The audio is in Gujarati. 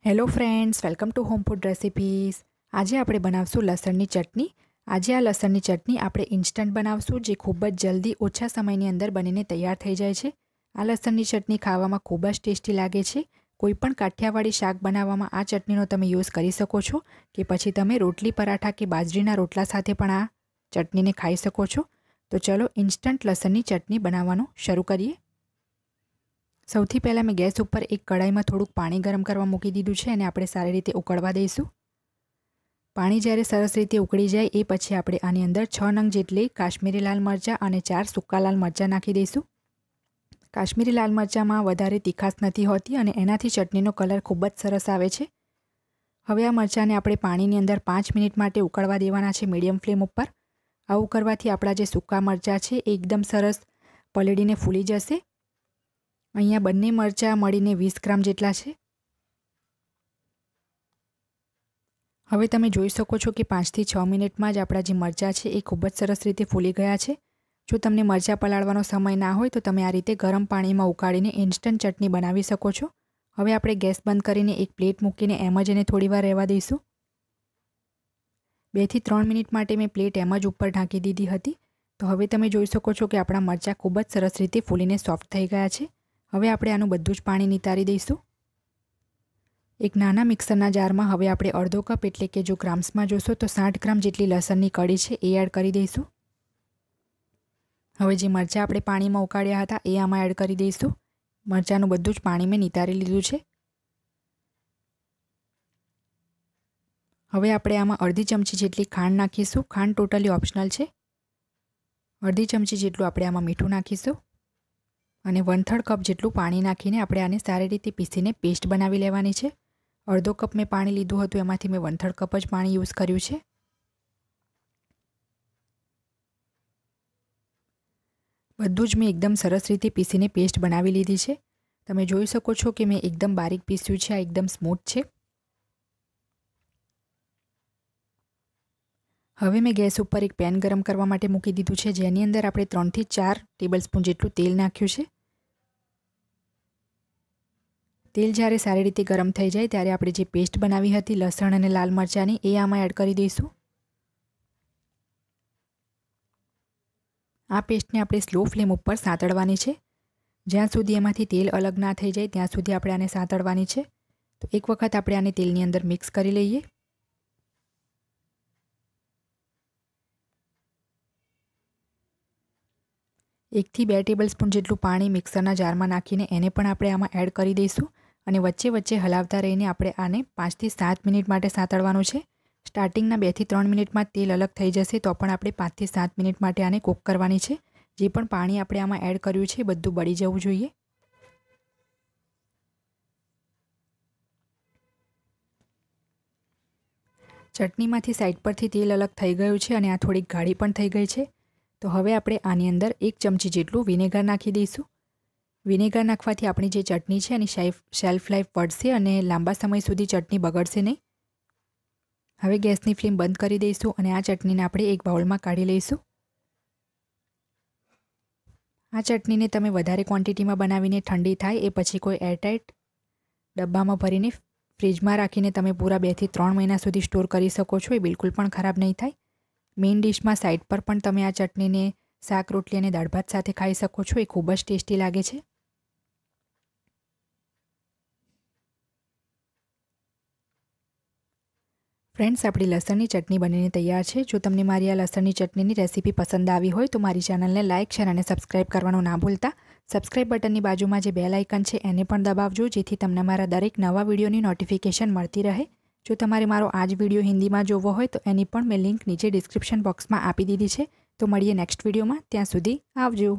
Hello friends, welcome to home food recipes. આજે આપણે બનાવશું લસણની ચટણી। આજે આ લસણની ચટણી આપણે ઇન્સ્ટન્ટ બનાવશું, જે ખૂબ જ જલ્દી ઓછા સમયની અંદર બનીને તૈયાર થઈ જાય છે। આ લસણની ચટણી ખાવામાં ખૂબ જ ટેસ્ટી લાગે છે। કોઈપણ કાઠિયાવાડી શાક બનાવવામાં આ ચટણીનો તમે યુઝ કરી શકો છો, કે પછી તમે રોટલી, પરાઠા કે બાજરીના રોટલા સાથે પણ આ ચટણીને ખાઈ શકો છો। તો ચલો ઇન્સ્ટન્ટ લસણની ચટણી બનાવવાનું શરૂ કરીએ। સૌથી પહેલાં મેં ગેસ ઉપર એક કઢાઈમાં થોડુંક પાણી ગરમ કરવા મૂકી દીધું છે અને આપણે સારી રીતે ઉકળવા દઈશું। પાણી જ્યારે સરસ રીતે ઉકળી જાય એ પછી આપણે આની અંદર 6 નંગ જેટલી કાશ્મીરી લાલ મરચાં અને 4 સૂકા લાલ મરચાં નાખી દઈશું। કાશ્મીરી લાલ મરચાંમાં વધારે તીખાશ નથી હોતી અને એનાથી ચટણીનો કલર ખૂબ જ સરસ આવે છે। હવે આ મરચાંને આપણે પાણીની અંદર 5 મિનિટ માટે ઉકળવા દેવાના છે મીડિયમ ફ્લેમ ઉપર। આવું કરવાથી આપણા જે સૂકા મરચાં છે એ એકદમ સરસ પલળીને ફૂલી જશે। અહીંયા બંને મરચાં મળીને 20 ગ્રામ જેટલા છે। હવે તમે જોઈ શકો છો કે 5 થી 6 મિનિટમાં જ આપણા જે મરચાં છે એ ખૂબ જ સરસ રીતે ફૂલી ગયા છે। જો તમને મરચાં પલાળવાનો સમય ના હોય તો તમે આ રીતે ગરમ પાણીમાં ઉકાળીને ઇન્સ્ટન્ટ ચટણી બનાવી શકો છો। હવે આપણે ગેસ બંધ કરીને એક પ્લેટ મૂકીને એમ જ એને થોડીવાર રહેવા દઈશું। 2 થી 3 મિનિટ માટે મેં પ્લેટ એમ જ ઉપર ઢાંકી દીધી હતી। તો હવે તમે જોઈ શકો છો કે આપણા મરચાં ખૂબ જ સરસ રીતે ફૂલીને સોફ્ટ થઈ ગયા છે। હવે આપણે આનું બધું જ પાણી નિતારી દઈશું। એક નાના મિક્સરના જારમાં હવે આપણે અડધો કપ એટલે કે જો ગ્રામ્સમાં જોશો તો 60 ગ્રામ જેટલી લસણની કળી છે એ એડ કરી દઈશું। હવે જે મરચાં આપણે પાણીમાં ઉકાળ્યા હતા એ આમાં એડ કરી દઈશું। મરચાંનું બધું જ પાણી મેં નિતારી લીધું છે। હવે આપણે આમાં અડધી ચમચી જેટલી ખાંડ નાખીશું। ખાંડ ટોટલી ઓપ્શનલ છે। અડધી ચમચી જેટલું આપણે આમાં મીઠું નાખીશું અને 1/3 કપ જેટલું પાણી નાખીને આપણે આને સારી રીતે પીસીને પેસ્ટ બનાવી લેવાની છે। અડધો કપ મેં પાણી લીધું હતું, એમાંથી મેં 1/3 કપ જ પાણી યુઝ કર્યું છે। બધું જ મેં એકદમ સરસ રીતે પીસીને પેસ્ટ બનાવી લીધી છે। તમે જોઈ શકો છો કે મેં એકદમ બારીક પીસ્યું છે, આ એકદમ સ્મૂથ છે। હવે મેં ગેસ ઉપર એક પેન ગરમ કરવા માટે મૂકી દીધું છે, જેની અંદર આપણે 3 થી 4 ટેબલસ્પૂન જેટલું તેલ નાખ્યું છે। તેલ જ્યારે સારી રીતે ગરમ થઈ જાય ત્યારે આપણે જે પેસ્ટ બનાવી હતી લસણ અને લાલ મરચાંની એ આમાં એડ કરી દઈશું। આ પેસ્ટને આપણે સ્લો ફ્લેમ ઉપર સાંતળવાની છે। જ્યાં સુધી એમાંથી તેલ અલગ ના થઈ જાય ત્યાં સુધી આપણે આને સાંતળવાની છે। તો એક વખત આપણે આને તેલની અંદર મિક્સ કરી લઈએ। એકથી 2 ટેબલસ્પૂન જેટલું પાણી મિક્સરના જારમાં નાખીને એને પણ આપણે આમાં એડ કરી દઈશું અને વચ્ચે વચ્ચે હલાવતા રહીને આપણે આને 5 થી 7 મિનિટ માટે સાંતળવાનું છે। સ્ટાર્ટિંગના 2 થી 3 મિનિટમાં તેલ અલગ થઈ જશે તો પણ આપણે 5 થી 7 મિનિટ માટે આને કૂક કરવાની છે। જે પણ પાણી આપણે આમાં એડ કર્યું છે બધું બળી જવું જોઈએ। ચટણીમાંથી સાઈડ પરથી તેલ અલગ થઈ ગયું છે અને આ થોડીક ગાઢી પણ થઈ ગઈ છે। તો હવે આપણે આની અંદર 1 ચમચી જેટલું વિનેગર નાખી દઈશું। વિનેગર નાખવાથી આપણી જે ચટણી છે એની શેલ્ફ લાઈફ વધશે અને લાંબા સમય સુધી ચટણી બગડશે નહીં। હવે ગેસની ફ્લેમ બંધ કરી દઈશું અને આ ચટણીને આપણે એક બાઉલમાં કાઢી લઈશું। આ ચટણીને તમે વધારે ક્વોન્ટિટીમાં બનાવીને ઠંડી થાય એ પછી કોઈ એરટાઇટ ડબ્બામાં ભરીને ફ્રીજમાં રાખીને તમે પૂરા 2 થી 3 મહિના સુધી સ્ટોર કરી શકો છો। એ બિલકુલ પણ ખરાબ નહીં થાય। મેઇન ડિશમાં સાઈડ પર પણ તમે આ ચટણીને શાક, રોટલી અને દાળ ભાત સાથે ખાઈ શકો છો। એ ખૂબ જ ટેસ્ટી લાગે છે। ફ્રેન્ડ્સ, આપણી લસણની ચટણી બનીને તૈયાર છે। જો તમને મારી આ લસણની ચટણીની રેસીપી પસંદ આવી હોય તો મારી ચેનલને લાઇક, શેર અને સબસ્ક્રાઇબ કરવાનું ના ભૂલતા। સબસ્ક્રાઇબ બટનની બાજુમાં જે બેલ આઇકન છે એને પણ દબાવજો, જેથી તમને મારા દરેક નવા વિડીયોની નોટિફિકેશન મળતી રહે। જો તમારે મારો આ જ વિડીયો હિન્દીમાં જોવો હોય તો એની પણ મેં લિંક નીચે ડિસ્ક્રિપ્શન બોક્સમાં આપી દીધી છે। તો મળીએ નેક્સ્ટ વિડીયોમાં। ત્યાં સુધી આવજો।